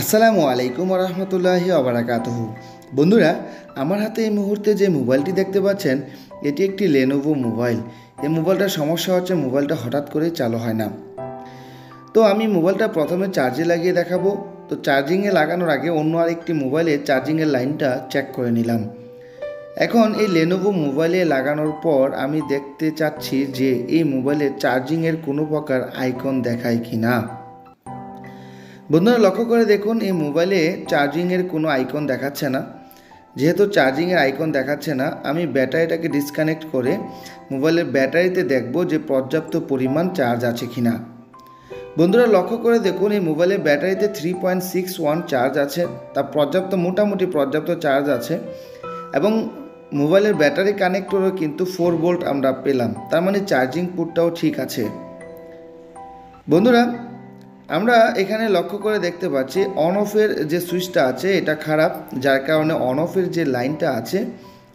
আসসালামু আলাইকুম রহমতুল্লাহি ওবারাকাতুহু। বন্ধুরা, আমার হাতে এই মুহূর্তে যে মোবাইলটি দেখতে পাচ্ছেন এটি একটি লেনোভো মোবাইল। এই মোবাইলটার সমস্যা হচ্ছে মোবাইলটা হঠাৎ করেই চালু হয় না। তো আমি মোবাইলটা প্রথমে চার্জে লাগিয়ে দেখাবো। তো চার্জিংয়ে লাগানোর আগে অন্য আরেকটি মোবাইলে চার্জিংয়ের লাইনটা চেক করে নিলাম। এখন এই লেনোভো মোবাইলে লাগানোর পর আমি দেখতে চাচ্ছি যে এই মোবাইলে চার্জিংয়ের কোনো প্রকার আইকন দেখায় কি না। বন্ধুরা, লক্ষ্য করে দেখুন এই মোবাইলে চার্জিংয়ের কোনো আইকন দেখাচ্ছে না। যেহেতু চার্জিংয়ের আইকন দেখাচ্ছে না, আমি ব্যাটারিটাকে ডিসকানেক্ট করে মোবাইলের ব্যাটারিতে দেখব যে পর্যাপ্ত পরিমাণ চার্জ আছে কি না। বন্ধুরা, লক্ষ্য করে দেখুন এই মোবাইলের ব্যাটারিতে 3.61 চার্জ আছে, তা মোটামুটি পর্যাপ্ত চার্জ আছে। এবং মোবাইলের ব্যাটারি কানেক্টরও কিন্তু 4 ভোল্ট আমরা পেলাম, তার মানে চার্জিং পোর্টটাও ঠিক আছে। বন্ধুরা, আমরা এখানে লক্ষ্য করে দেখতে পাচ্ছি অন অফের যে সুইচটা আছে এটা খারাপ, যার কারণে অন অফের যে লাইনটা আছে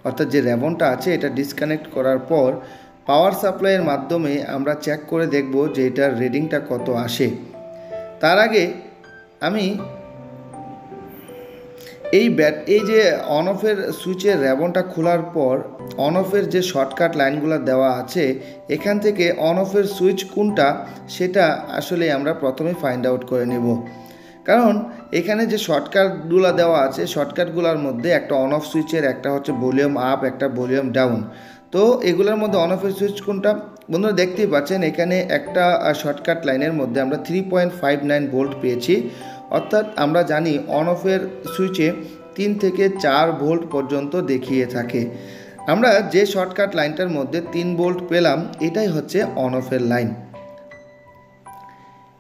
অর্থাৎ যে রেবনটা আছে এটা ডিসকানেক্ট করার পর পাওয়ার সাপ্লাইয়ের মাধ্যমে আমরা চেক করে দেখব যে এটার রিডিংটা কত আসে। তার আগে আমি এই যে অন অফের সুইচের রেবনটা খোলার পর অন অফের যে শর্টকাট লাইনগুলো দেওয়া আছে এখান থেকে অন অফের সুইচ কোনটা সেটা আসলে আমরা প্রথমে ফাইন্ড আউট করে নেব। কারণ এখানে যে শর্টকাটগুলো দেওয়া আছে শর্টকাটগুলোর মধ্যে একটা অন অফ সুইচের একটা হচ্ছে ভলিউম আপ, একটা ভলিউম ডাউন। তো এগুলোর মধ্যে অন অফের সুইচ কোনটা? বন্ধুরা, দেখতেই পাচ্ছেন এখানে একটা শর্টকাট লাইনের মধ্যে আমরা 3.59 ভোল্ট পেয়েছি। অর্থাৎ আমরা জানি অন অফের সুইচে 3 থেকে 4 ভোল্ট পর্যন্ত দেখিয়ে থাকে। আমরা যে শর্টকাট লাইনটার মধ্যে 3 ভোল্ট পেলাম এটাই হচ্ছে অন অফের লাইন।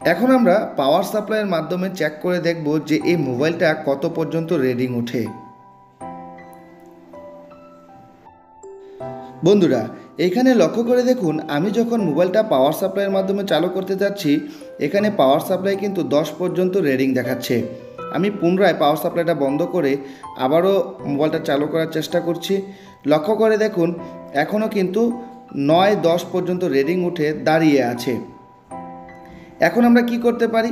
এখন আমরা পাওয়ার সাপ্লাইয়ের মাধ্যমে চেক করে দেখব যে এই মোবাইলটা কত পর্যন্ত রিডিং ওঠে। বন্ধুরা, এখানে লক্ষ্য করে দেখুন আমি যখন মোবাইলটা পাওয়ার সাপ্লাইয়ের মাধ্যমে চালু করতে যাচ্ছি এখানে পাওয়ার সাপ্লাই কিন্তু 10 পর্যন্ত রিডিং দেখাচ্ছে। আমি পুনরায় পাওয়ার সাপ্লাইটা বন্ধ করে আবারও মোবাইলটা চালু করার চেষ্টা করছি। লক্ষ্য করে দেখুন এখনও কিন্তু 9-10 পর্যন্ত রিডিং উঠে দাঁড়িয়ে আছে। এখন আমরা কি করতে পারি?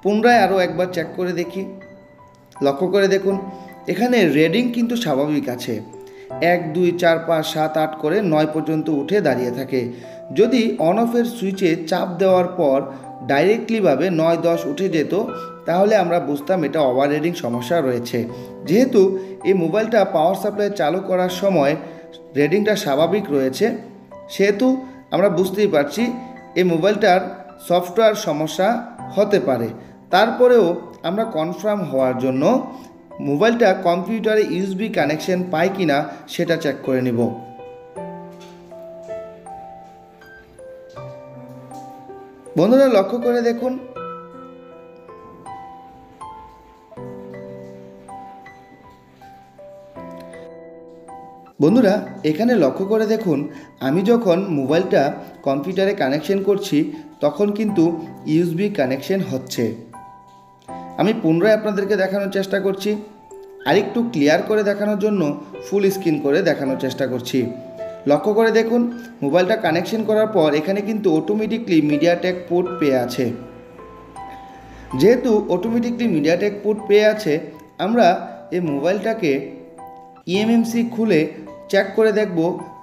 পুনরায় আরও একবার চেক করে দেখি। লক্ষ্য করে দেখুন এখানে রিডিং কিন্তু স্বাভাবিক আছে, 1, 2, 4, 5, 7, 8 করে 9 পর্যন্ত উঠে দাঁড়িয়ে থাকে। যদি অন অফের সুইচে চাপ দেওয়ার পর ডাইরেক্টলিভাবে 9-10 উঠে যেত তাহলে আমরা বুঝতাম এটা ওভার রিডিং সমস্যা রয়েছে। যেহেতু এই মোবাইলটা পাওয়ার সাপ্লাই চালু করার সময় রিডিংটা স্বাভাবিক রয়েছে সেহেতু আমরা বুঝতেই পারছি এই মোবাইলটার সফটওয়্যার সমস্যা হতে পারে। তারপরেও আমরা কনফার্ম হওয়ার জন্য মোবাইলটা কম্পিউটারে ইউএসবি কানেকশন পায় কিনা সেটা চেক করে নিব। বন্ধুরা, লক্ষ্য করে দেখুন এখানে লক্ষ্য করে দেখুন আমি যখন মোবাইলটা কম্পিউটারে কানেকশন করছি তখন কিন্তু ইউএসবি কানেকশন হচ্ছে। আমি পুনরায় আপনাদেরকে দেখানোর চেষ্টা করছি, আরেকটু ক্লিয়ার করে দেখানোর জন্য ফুল স্ক্রিন করে দেখানোর চেষ্টা করছি। লক্ষ্য করে দেখুন মোবাইলটা কানেকশন করার পর এখানে কিন্তু অটোমেটিকলি মিডিয়াটেক পোর্ট পেয়ে আছে। যেহেতু অটোমেটিকলি মিডিয়াটেক পোর্ট পেয়ে আছে আমরা এই মোবাইলটাকে EMMC খুলে চেক করে দেখব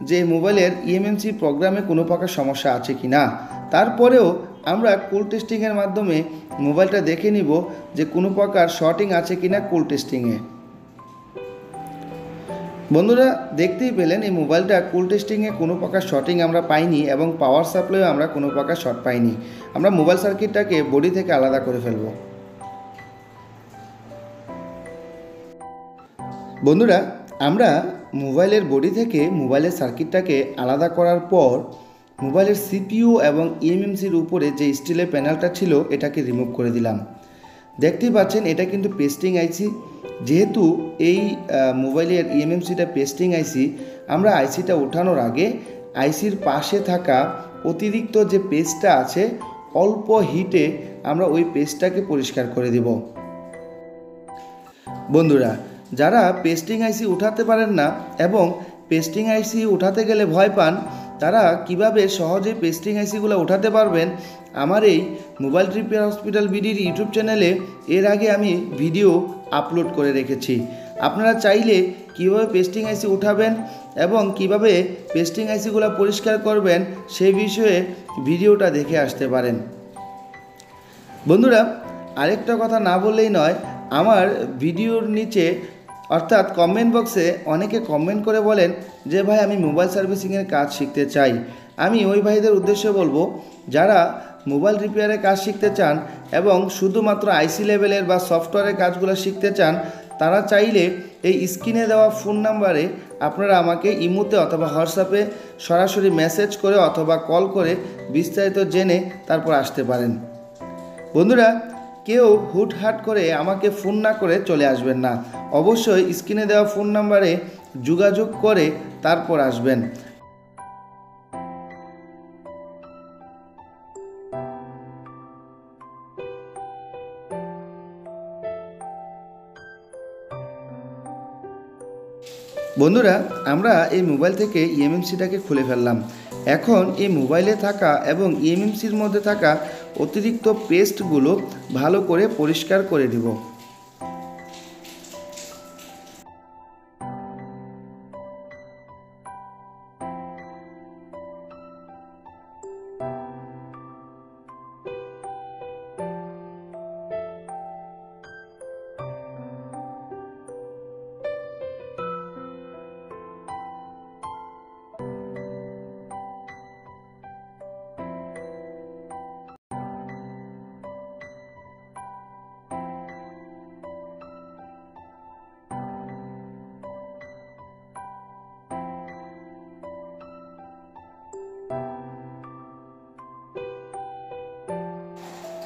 যে মোবাইলের EMMC প্রোগ্রামে কোনো প্রকার সমস্যা আছে কি না। তারপরেও আমরা কুল টেস্টিংয়ের মাধ্যমে মোবাইলটা দেখে নিব যে কোনো প্রকার শর্টিং আছে কি না কুল টেস্টিংয়ে। বন্ধুরা, দেখতেই পেলেন এই মোবাইলটা কুল টেস্টিংয়ে কোনো প্রকার শর্টিং আমরা পাইনি এবং পাওয়ার সাপ্লাইও আমরা কোনো প্রকার শর্ট পাইনি। আমরা মোবাইল সার্কিটটাকে বডি থেকে আলাদা করে ফেলব। বন্ধুরা, আমরা মোবাইলের বডি থেকে মোবাইলের সার্কিটটাকে আলাদা করার পর মোবাইলের CPU এবং EMMCর উপরে যে স্টিলের প্যানেলটা ছিল এটাকে রিমুভ করে দিলাম। দেখতেই পাচ্ছেন এটা কিন্তু পেস্টিং আইসি। যেহেতু এই মোবাইলের EMMCটা পেস্টিং আইসি, আমরা আইসিটা ওঠানোর আগে আইসির পাশে থাকা অতিরিক্ত যে পেস্টটা আছে অল্প হিটে আমরা ওই পেস্টটাকে পরিষ্কার করে দেব। বন্ধুরা, যারা পেস্টিং আইসি উঠাতে পারেন না এবং পেস্টিং আইসি উঠাতে গেলে ভয় পান তারা কিভাবে সহজে পেস্টিং আইসিগুলো উঠাতে পারবেন আমার এই মোবাইল রিপেয়ার হসপিটাল বিডির ইউটিউব চ্যানেলে এর আগে আমি ভিডিও আপলোড করে রেখেছি। আপনারা চাইলে কীভাবে পেস্টিং আইসি উঠাবেন এবং কিভাবে পেস্টিং আইসিগুলো পরিষ্কার করবেন সেই বিষয়ে ভিডিওটা দেখে আসতে পারেন। বন্ধুরা, আরেকটা কথা না বললেই নয়, আমার ভিডিওর নিচে অর্থাৎ কমেন্ট বক্সে অনেকে কমেন্ট করে বলেন যে ভাই আমি মোবাইল সার্ভিসিংয়ের কাজ শিখতে চাই। আমি ওই ভাইদের উদ্দেশ্যে বলবো, যারা মোবাইল রিপেয়ারের কাজ শিখতে চান এবং শুধুমাত্র আইসি লেভেলের বা সফটওয়্যারের কাজগুলো শিখতে চান, তারা চাইলে এই স্ক্রিনে দেওয়া ফোন নাম্বারে আপনারা আমাকে ইমোতে অথবা হোয়াটসঅ্যাপে সরাসরি মেসেজ করে অথবা কল করে বিস্তারিত জেনে তারপর আসতে পারেন। বন্ধুরা, কেউ হুটহাট করে আমাকে ফোন না করে চলে আসবেন না। অবশ্যই স্ক্রিনে দেওয়া ফোন নাম্বারে যোগাযোগ করে তারপর আসবেন। বন্ধুরা, আমরা এই মোবাইল থেকে ইএমএমসিটাকে খুলে ফেললাম। এখন এই মোবাইলে থাকা এবং ইএমএমসির মধ্যে থাকা অতিরিক্ত পেস্টগুলো ভালো করে পরিষ্কার করে দিব।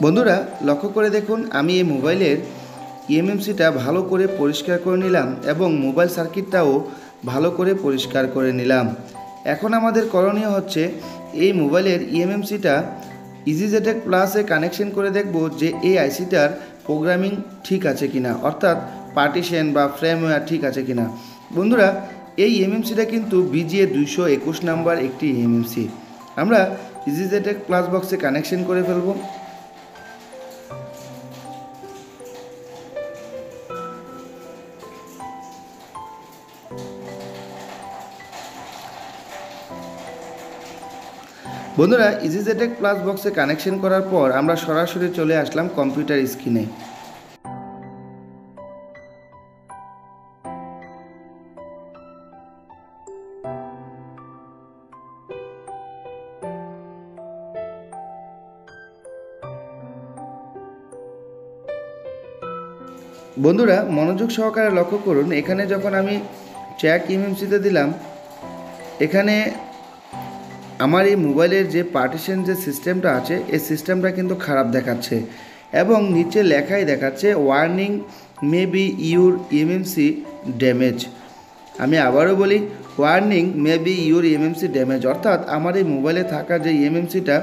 বন্ধুরা, লক্ষ্য করে দেখুন, আমি এই মোবাইলের ইএমএমসিটা ভালো করে পরিষ্কার করে নিলাম এবং মোবাইল সার্কিটটাও ভালো করে পরিষ্কার করে নিলাম। এখন আমাদের করণীয় হচ্ছে এই মোবাইলের ইএমএমসিটা JTag প্লাসে কানেকশন করে দেখব যে এই আইসিটার প্রোগ্রামিং ঠিক আছে কিনা, অর্থাৎ পার্টিশন বা ফ্রেমওয়্যার ঠিক আছে কিনা। বন্ধুরা, এই ইএমএমসিটা কিন্তু BD.221 নাম্বার একটি ইএমএমসি। আমরা JTag প্লাস বক্সে কানেকশন করে ফেলব। বন্ধুরা, JTag প্লাস বক্সে কানেকশন করার পর আমরা সরাসরি চলে আসলাম কম্পিউটার স্ক্রিনে। বন্ধুরা, মনোযোগ সহকারে লক্ষ্য করুন, এখানে যখন আমি ট্র্যাক ইএমএমসিতে দিলাম, এখানে আমার এই মোবাইলের যে পার্টিশন যে সিস্টেমটা আছে এই সিস্টেমটা কিন্তু খারাপ দেখাচ্ছে এবং নিচে লেখাই দেখাচ্ছে warning may be your eMMC damage. আমি আবারও বলি, warning may be your eMMC damage, অর্থাৎ আমার এই মোবাইলে থাকা যে ইএমএমসিটা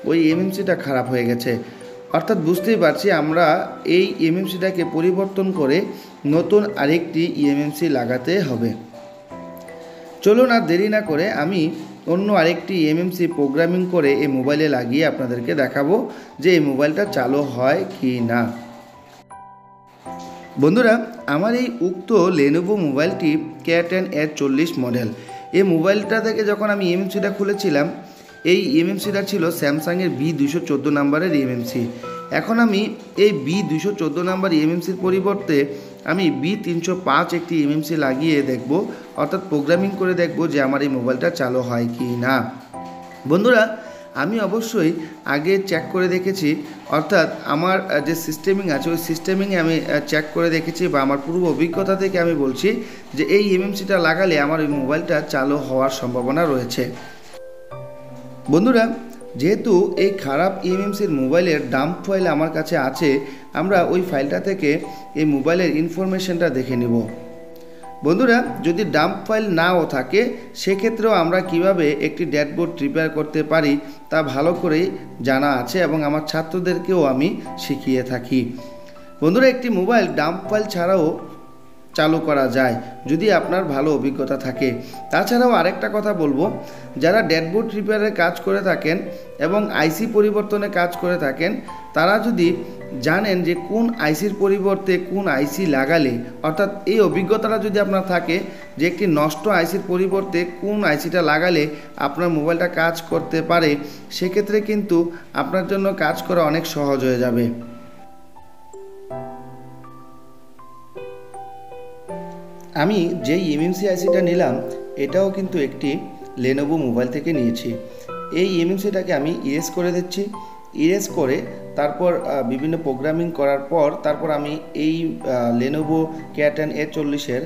ওই ইএমএমসিটা খারাপ হয়ে গেছে। অর্থাৎ বুঝতেই পারছি আমরা এই ইএমএমসিটাকে পরিবর্তন করে নতুন আরেকটি ইএমএমসি লাগাতে হবে। চলুন আর দেরি না করে আমি অন্য আরেকটি ইএমএমসি প্রোগ্রামিং করে এই মোবাইলে লাগিয়ে আপনাদেরকে দেখাবো যে এই মোবাইলটা চালু হয় কি না। বন্ধুরা, আমার এই উক্ত লেনোভো মোবাইলটি K10H40 মডেল। এই মোবাইলটা থেকে যখন আমি ইএমএমসিটা খুলেছিলাম, এই ইএমএমসিটা ছিল স্যামসাংয়ের B214 নাম্বারের ইএমএমসি। এখন আমি এই B214 নাম্বার ইএমএমসির পরিবর্তে আমি B305 একটি ইএমএমসি লাগিয়ে দেখব, অর্থাৎ প্রোগ্রামিং করে দেখব যে আমার এই মোবাইলটা চালু হয় কি না। বন্ধুরা, আমি অবশ্যই আগে চেক করে দেখেছি, অর্থাৎ আমার যে সিস্টেমিং আছে ওই সিস্টেমিংয়ে আমি চেক করে দেখেছি বা আমার পূর্ব অভিজ্ঞতা থেকে আমি বলছি যে এই ইএমএমসিটা লাগালে আমার ওই মোবাইলটা চালু হওয়ার সম্ভাবনা রয়েছে। বন্ধুরা, যেহেতু এই খারাপ ইএমএমসির মোবাইলের ডাম্প ফাইল আমার কাছে আছে, আমরা ওই ফাইলটা থেকে এই মোবাইলের ইনফরমেশনটা দেখে নেব। বন্ধুরা, যদি ডাম্প ফাইল নাও থাকে সেক্ষেত্রেও আমরা কিভাবে একটি ড্যাশবোর্ড রিপেয়ার করতে পারি তা ভালো করেই জানা আছে এবং আমার ছাত্রদেরকেও আমি শিখিয়ে থাকি। বন্ধুরা, একটি মোবাইল ডাম্প ফাইল চালু করা যায় যদি আপনার ভালো অভিজ্ঞতা থাকে। তাছাড়াও আরেকটা কথা বলবো, যারা ড্যাশবোর্ড রিপেয়ারের কাজ করে থাকেন এবং আইসি পরিবর্তনের কাজ করে থাকেন, তারা যদি জানেন যে কোন আইসির পরিবর্তে কোন আইসি লাগালে, অর্থাৎ এই অভিজ্ঞতাটা যদি আপনার থাকে যে একটি নষ্ট আইসির পরিবর্তে কোন আইসিটা লাগালে আপনার মোবাইলটা কাজ করতে পারে, সেক্ষেত্রে কিন্তু আপনার জন্য কাজ করা অনেক সহজ হয়ে যাবে। আমি যেই এমএমসি আইসিটা নিলাম এটাও কিন্তু একটি লেনোভো মোবাইল থেকে নিয়েছি। এই এমএমসিটাকে আমি ইরেজ করে দিচ্ছি। ইরেজ করে তারপর বিভিন্ন প্রোগ্রামিং করার পর তারপর আমি এই লেনোভো K10 A40-এর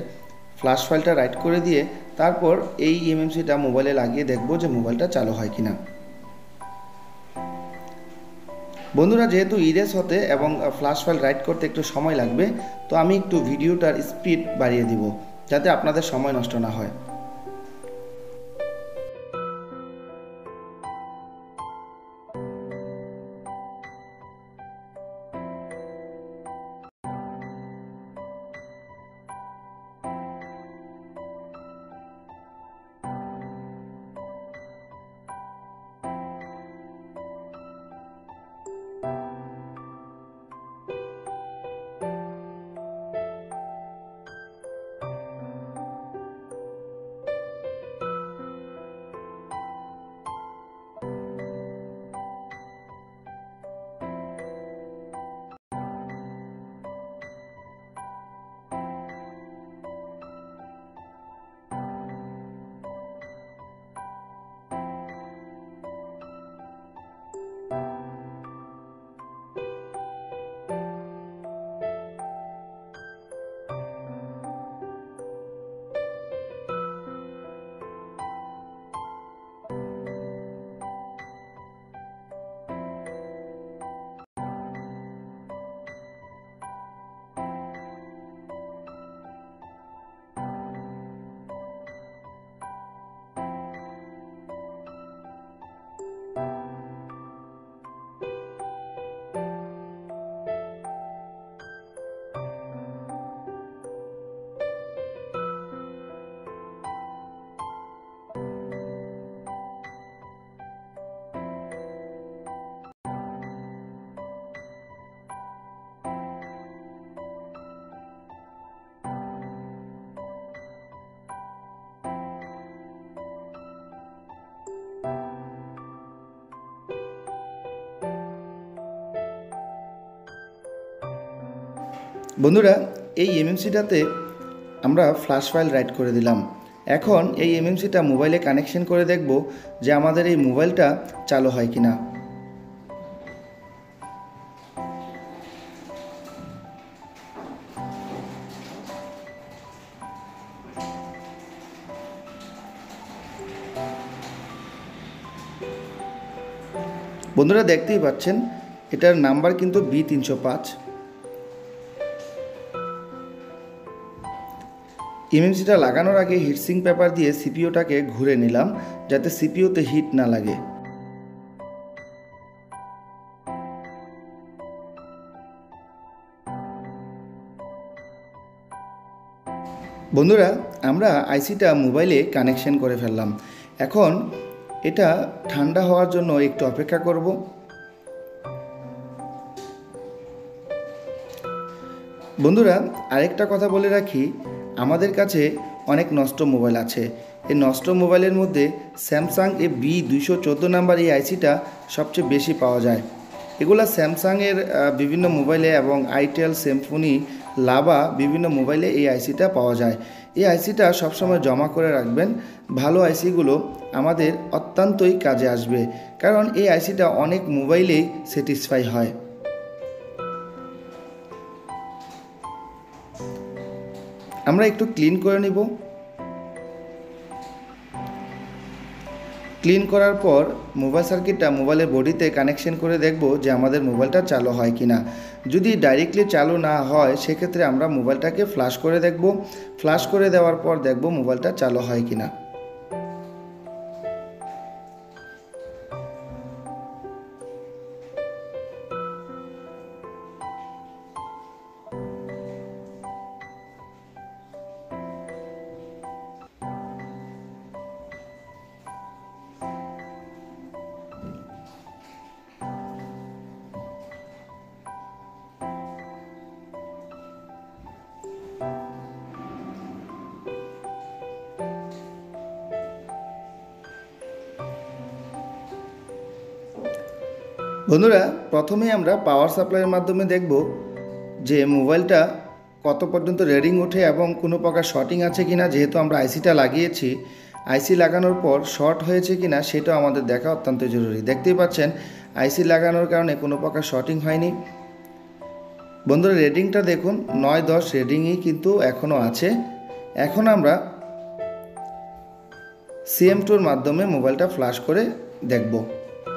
ফ্ল্যাশ ফাইলটা রাইট করে দিয়ে তারপর এই এমএমসিটা মোবাইলে লাগিয়ে দেখব যে মোবাইলটা চালু হয় কিনা। বন্ধুরা, যেহেতু ইরেজ হতে এবং ফ্ল্যাশ ফাইল রাইট করতে একটু সময় লাগবে, তো আমি একটু ভিডিওটার স্পিড বাড়িয়ে দিব যাতে আপনাদের সময় নষ্ট না হয়। বন্ধুরা, এই এমএমসিটাতে আমরা ফ্ল্যাশ ফাইল রাইট করে দিলাম। এখন এই এমএমসিটা মোবাইলে কানেকশন করে দেখব যে আমাদের এই মোবাইলটা চালু হয় কিনা। বন্ধুরা, দেখতেই পাচ্ছেন এটার নাম্বার কিন্তু B305। এমএমসিটা লাগানোর আগে হিটসিং পেপার দিয়ে সিপিইউটাকে ঘুরে নিলাম যাতে সিপিইউতে হিট না লাগে। বন্ধুরা, আমরা আইসিটা মোবাইলে কানেকশন করে ফেললাম। এখন এটা ঠান্ডা হওয়ার জন্য একটু অপেক্ষা করব। বন্ধুরা, আরেকটা কথা বলে রাখি, আমাদের কাছে অনেক নষ্ট মোবাইল আছে। এই নষ্ট মোবাইলের মধ্যে স্যামসাং B214 নাম্বার এই আইসিটা সবচেয়ে বেশি পাওয়া যায়। এগুলা স্যামসাংয়ের বিভিন্ন মোবাইলে এবং আইটেল, সিম্ফনি, লাভা বিভিন্ন মোবাইলে এই আইসিটা পাওয়া যায়। এই আইসিটা সবসময় জমা করে রাখবেন। ভালো আইসিগুলো আমাদের অত্যন্তই কাজে আসবে, কারণ এই আইসিটা অনেক মোবাইলেই স্যাটিসফাই হয়। আমরা একটু ক্লিন করে নিব। ক্লিন করার পর মোবাইল সার্কিটটা মোবাইলের বডিতে কানেকশন করে দেখব যে আমাদের মোবাইলটা চালু হয় কিনা। যদি ডাইরেক্টলি চালু না হয় সেক্ষেত্রে আমরা মোবাইলটাকে ফ্ল্যাশ করে দেখব। ফ্ল্যাশ করে দেওয়ার পর দেখব মোবাইলটা চালু হয় কিনা। বন্ধুরা, প্রথমেই আমরা পাওয়ার সাপ্লাইয়ের মাধ্যমে দেখব যে মোবাইলটা কত পর্যন্ত রিডিং ওঠে এবং কোনো প্রকার শর্টিং আছে কিনা। যেহেতু আমরা আইসিটা লাগিয়েছি, আইসি লাগানোর পর শর্ট হয়েছে কিনা সেটাও আমাদের দেখা অত্যন্ত জরুরি। দেখতেই পাচ্ছেন আইসি লাগানোর কারণে কোনো প্রকার শর্টিং হয়নি। বন্ধুরা, রেডিংটা দেখুন, 9-10 রেডিংই কিন্তু এখনও আছে। এখন আমরা CM2-র মাধ্যমে মোবাইলটা ফ্ল্যাশ করে দেখব।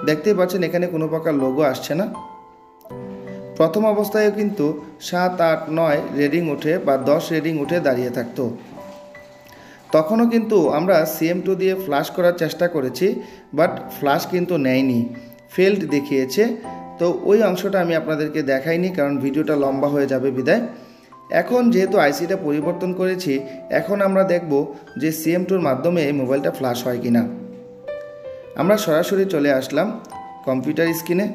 দেখতেই পাচ্ছেন এখানে কোনো প্রকার লোগো আসছে না। প্রথম অবস্থায়ও কিন্তু 7, 8, 9 রেডিং উঠে বা 10 রেডিং উঠে দাঁড়িয়ে থাকতো। তখনও কিন্তু আমরা CM2 দিয়ে ফ্ল্যাশ করার চেষ্টা করেছি, বাট ফ্ল্যাশ কিন্তু নেয়নি, ফেল্ড দেখিয়েছে। তো ওই অংশটা আমি আপনাদেরকে দেখাইনি, কারণ ভিডিওটা লম্বা হয়ে যাবে বিদায়। এখন যেহেতু আইসিটা পরিবর্তন করেছি, এখন আমরা দেখব যে CM2-র মাধ্যমে এই মোবাইলটা ফ্ল্যাশ হয় কিনা। আমরা সরাসরি চলে আসলাম কম্পিউটার স্ক্রিনে।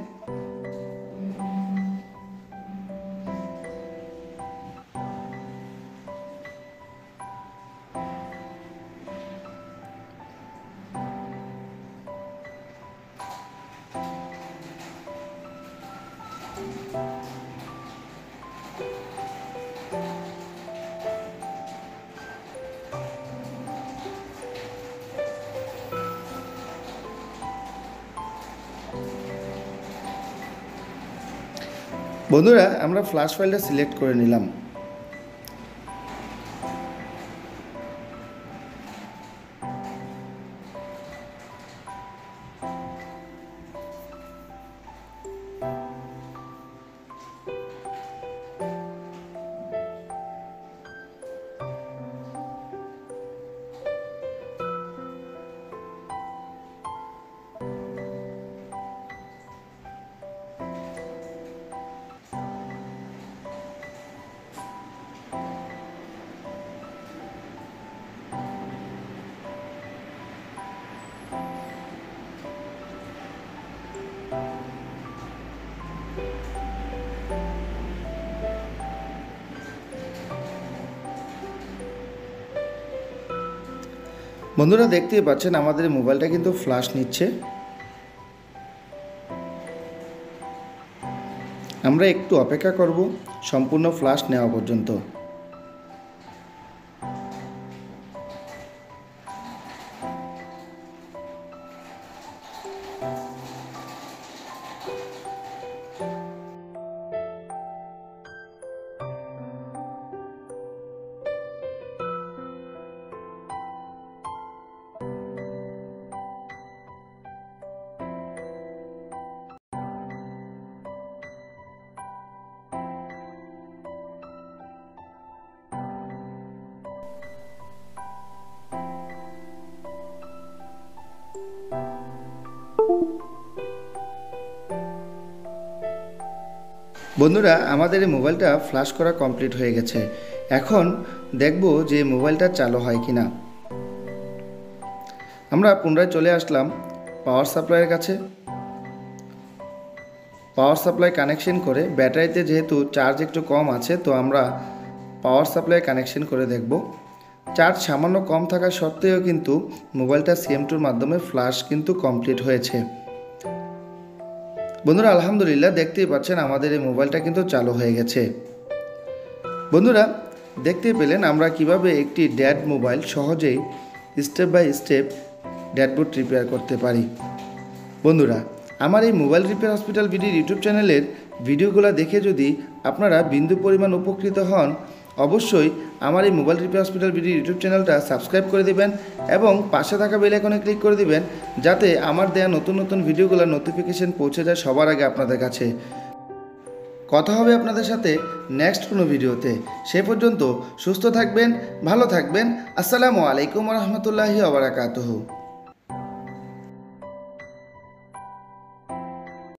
বন্ধুরা, আমরা ফ্ল্যাশ ফাইলটা সিলেক্ট করে নিলাম। বন্ধুরা, দেখতেই পাচ্ছেন আমাদের মোবাইলটা কিন্তু ফ্ল্যাশ নিচ্ছে। আমরা একটু অপেক্ষা করব সম্পূর্ণ ফ্ল্যাশ নেওয়া পর্যন্ত। বন্ধুরা, আমাদের এই মোবাইলটা ফ্ল্যাশ করা কমপ্লিট হয়ে গেছে। এখন দেখব যে মোবাইলটা চালু হয় কিনা। আমরা পুনরায় চলে আসলাম পাওয়ার সাপ্লাইয়ের কাছে। পাওয়ার সাপ্লাই কানেকশন করে, ব্যাটারিতে যেহেতু চার্জ একটু কম আছে, তো আমরা পাওয়ার সাপ্লাই কানেকশন করে দেখব। চার্জ সামান্য কম থাকা সত্ত্বেও কিন্তু মোবাইলটা CM2-র মাধ্যমে ফ্ল্যাশ কিন্তু কমপ্লিট হয়েছে। বন্ধুরা, আলহামদুলিল্লাহ, দেখতেই পাচ্ছেন আমাদের এই মোবাইলটা কিন্তু চালু হয়ে গেছে। বন্ধুরা, দেখতেই পেলেন আমরা কিভাবে একটি ড্যাড মোবাইল সহজেই স্টেপ বাই স্টেপ ড্যাডবোর্ড রিপেয়ার করতে পারি। বন্ধুরা, আমার এই মোবাইল রিপেয়ার হসপিটাল BD.র ইউটিউব চ্যানেলের ভিডিওগুলো দেখে যদি আপনারা বিন্দু পরিমাণ উপকৃত হন, অবশ্যই আমার এই মোবাইল রিপেয়ার হসপিটাল BD.র ইউটিউব চ্যানেলটা সাবস্ক্রাইব করে দিবেন এবং পাশে থাকা বেল আইকনে ক্লিক করে দিবেন, যাতে আমার দেয়া নতুন নতুন ভিডিওগুলোর নোটিফিকেশন পৌঁছে যায় সবার আগে আপনাদের কাছে। কথা হবে আপনাদের সাথে নেক্সট কোনো ভিডিওতে। সে পর্যন্ত সুস্থ থাকবেন, ভালো থাকবেন। আসসালামু আলাইকুম ওয়া রাহমাতুল্লাহি ওয়া বারাকাতুহু।